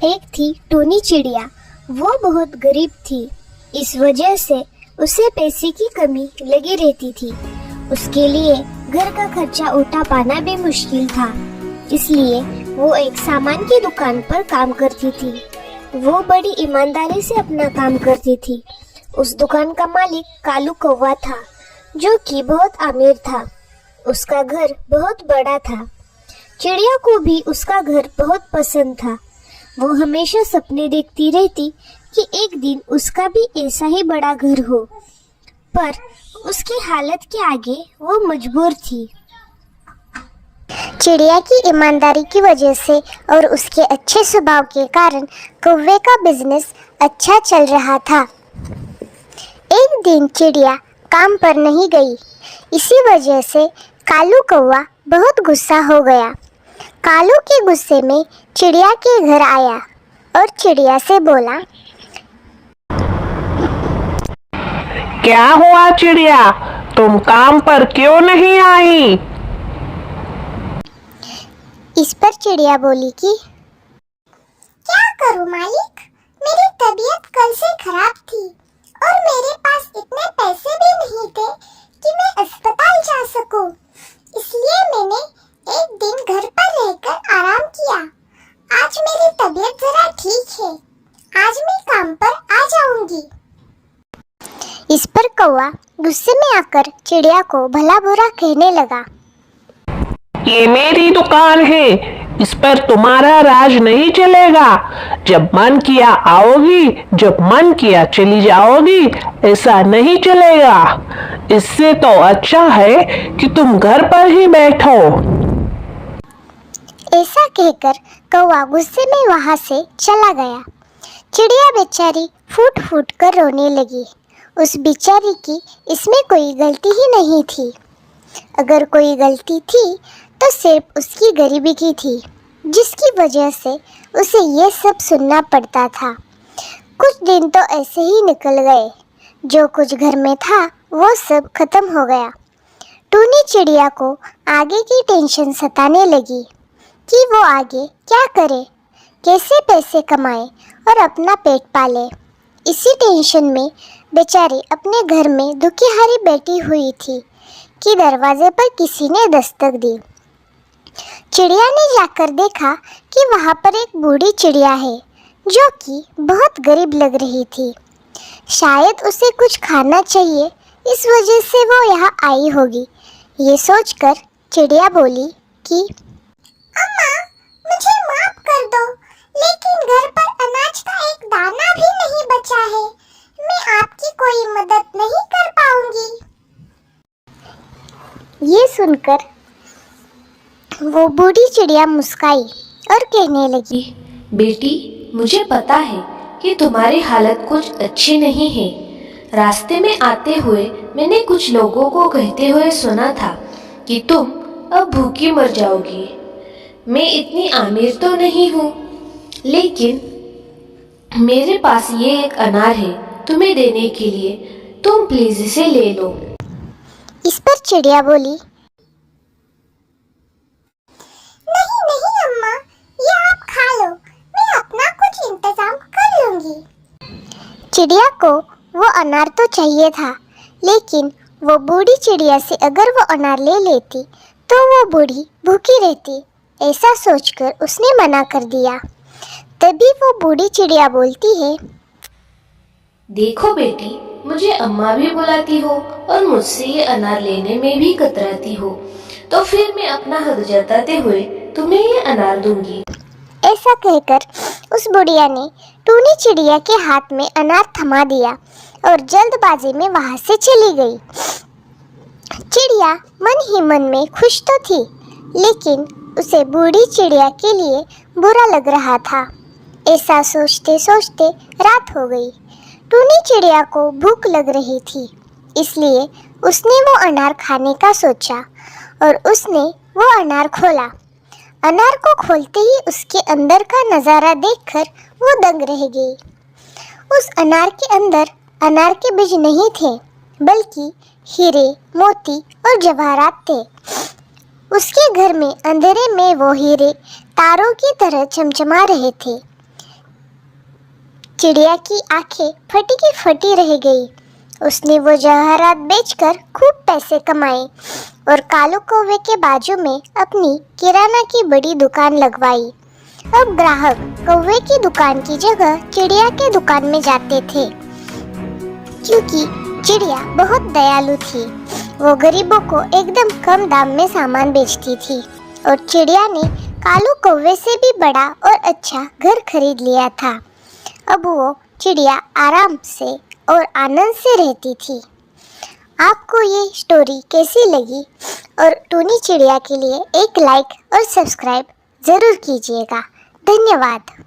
एक थी टोनी चिड़िया। वो बहुत गरीब थी। इस वजह से उसे पैसे की कमी लगी रहती थी। उसके लिए घर का खर्चा उठा पाना भी मुश्किल था। इसलिए वो एक सामान की दुकान पर काम करती थी। वो बड़ी ईमानदारी से अपना काम करती थी। उस दुकान का मालिक कालू कौवा था, जो कि बहुत अमीर था। उसका घर बहुत बड़ा था। चिड़िया को भी उसका घर बहुत पसंद था। वो हमेशा सपने देखती रहती कि एक दिन उसका भी ऐसा ही बड़ा घर हो, पर उसकी हालत के आगे वो मजबूर थी। चिड़िया की ईमानदारी की वजह से और उसके अच्छे स्वभाव के कारण कौवे का बिजनेस अच्छा चल रहा था। एक दिन चिड़िया काम पर नहीं गई। इसी वजह से कालू कौवा बहुत गुस्सा हो गया। कालू के गुस्से में चिड़िया के घर आया और चिड़िया से बोला, क्या हुआ चिड़िया, तुम काम पर क्यों नहीं आई? इस पर चिड़िया बोली कि क्या करूं मालिक, मेरी तबीयत कल से खराब थी और मेरे पास इतने पैसे भी नहीं थे कि मैं अस्पताल जा सकूं। इसलिए मैंने एक दिन घर पर रहकर आराम किया। आज मेरी तबीयत जरा ठीक है। आज मैं काम पर आ जाऊंगी। इस पर कौवा गुस्से में आकर चिड़िया को भला बुरा कहने लगा। ये मेरी दुकान है, इस पर तुम्हारा राज नहीं चलेगा। जब मन किया आओगी, जब मन किया चली जाओगी, ऐसा नहीं चलेगा। इससे तो अच्छा है कि तुम घर पर ही बैठो। ऐसा कहकर कौवा गुस्से में वहां से चला गया। चिड़िया बेचारी फूट फूट कर रोने लगी। उस बेचारी की इसमें कोई गलती ही नहीं थी। अगर कोई गलती थी तो सिर्फ उसकी गरीबी की थी, जिसकी वजह से उसे ये सब सुनना पड़ता था। कुछ दिन तो ऐसे ही निकल गए। जो कुछ घर में था वो सब खत्म हो गया। टूनी चिड़िया को आगे की टेंशन सताने लगी कि वो आगे क्या करे, कैसे पैसे कमाए और अपना पेट पाले। इसी टेंशन में बेचारी अपने घर में दुखी हारी बैठी हुई थी कि दरवाजे पर किसी ने दस्तक दी। चिड़िया ने जाकर देखा कि वहाँ पर एक बूढ़ी चिड़िया है, जो कि बहुत गरीब लग रही थी। शायद उसे कुछ खाना चाहिए, इस वजह से वो यहाँ आई होगी। ये सोचकर चिड़िया बोली कि अम्मा, मुझे माफ कर दो, लेकिन घर पर अनाज का एक दाना भी नहीं बचा है। मैं आपकी कोई मदद नहीं कर पाऊंगी। ये सुनकर वो बूढ़ी चिड़िया मुस्काई और कहने लगी, बेटी, मुझे पता है कि तुम्हारी हालत कुछ अच्छी नहीं है। रास्ते में आते हुए मैंने कुछ लोगों को कहते हुए सुना था कि तुम अब भूखी मर जाओगी। मैं इतनी अमीर तो नहीं हूँ, लेकिन मेरे पास ये एक अनार है तुम्हें देने के लिए। तुम प्लीज इसे ले लो। इस पर चिड़िया बोली, नहीं नहीं अम्मा, ये आप खा लो, मैं अपना कुछ इंतजाम कर लूंगी। चिड़िया को वो अनार तो चाहिए था, लेकिन वो बूढ़ी चिड़िया से अगर वो अनार ले लेती तो वो बूढ़ी भूखी रहती। ऐसा सोचकर उसने मना कर दिया। तभी वो बूढ़ी चिड़िया बोलती है, देखो बेटी, मुझे अम्मा भी बुलाती हो और मुझसे ये अनार लेने में भी कतराती हो, तो फिर मैं अपना हक जताते हुए तुम्हें ये अनार दूंगी। ऐसा कहकर उस बुढ़िया ने टूनी चिड़िया के हाथ में अनार थमा दिया और जल्दबाजी में वहां से चली गई। चिड़िया मन ही मन में खुश तो थी, लेकिन उसे बूढ़ी चिड़िया के लिए बुरा लग रहा था। ऐसा सोचते सोचते रात हो गई। टूनी चिड़िया को भूख लग रही थी, इसलिए उसने वो अनार खाने का सोचा और उसने वो अनार खोला। अनार को खोलते ही उसके अंदर का नज़ारा देखकर वो दंग रह गई। उस अनार के अंदर अनार के बीज नहीं थे, बल्कि हीरे, मोती और जवाहरात थे। उसके घर में अंधेरे में वो हीरे तारों की तरह चमचमा रहे थे। चिड़िया की आंखें फटी की फटी रह गई। उसने वो जवाहरात बेचकर खूब पैसे कमाए और कालू कौवे के बाजू में अपनी किराना की बड़ी दुकान लगवाई। अब ग्राहक कौवे की दुकान की जगह चिड़िया के दुकान में जाते थे, क्योंकि चिड़िया बहुत दयालु थी। वो गरीबों को एकदम कम दाम में सामान बेचती थी और चिड़िया ने कालू कौवे से भी बड़ा और अच्छा घर खरीद लिया था। अब वो चिड़िया आराम से और आनंद से रहती थी। आपको ये स्टोरी कैसी लगी? और टूनी चिड़िया के लिए एक लाइक और सब्सक्राइब ज़रूर कीजिएगा। धन्यवाद।